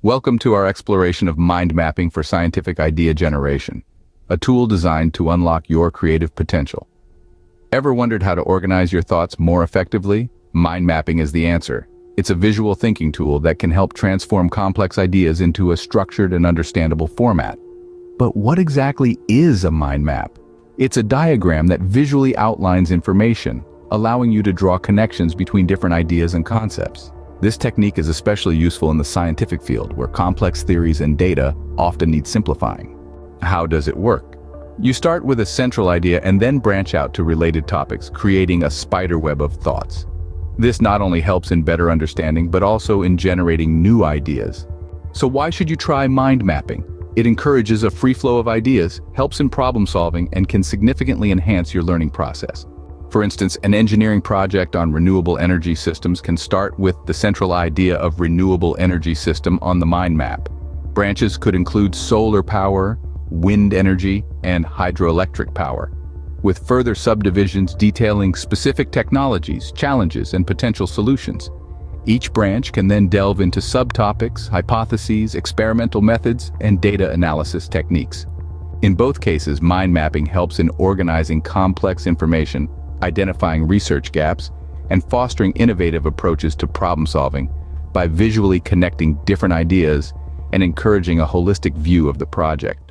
Welcome to our exploration of mind mapping for scientific idea generation, a tool designed to unlock your creative potential. Ever wondered how to organize your thoughts more effectively? Mind mapping is the answer. It's a visual thinking tool that can help transform complex ideas into a structured and understandable format. But what exactly is a mind map? It's a diagram that visually outlines information, allowing you to draw connections between different ideas and concepts. This technique is especially useful in the scientific field, where complex theories and data often need simplifying. How does it work? You start with a central idea and then branch out to related topics, creating a spider web of thoughts. This not only helps in better understanding, but also in generating new ideas. So why should you try mind mapping? It encourages a free flow of ideas, helps in problem solving, and can significantly enhance your learning process. For instance, an engineering project on renewable energy systems can start with the central idea of renewable energy system on the mind map. Branches could include solar power, wind energy, and hydroelectric power, with further subdivisions detailing specific technologies, challenges, and potential solutions. Each branch can then delve into subtopics, hypotheses, experimental methods, and data analysis techniques. In both cases, mind mapping helps in organizing complex information, identifying research gaps, and fostering innovative approaches to problem solving by visually connecting different ideas and encouraging a holistic view of the project.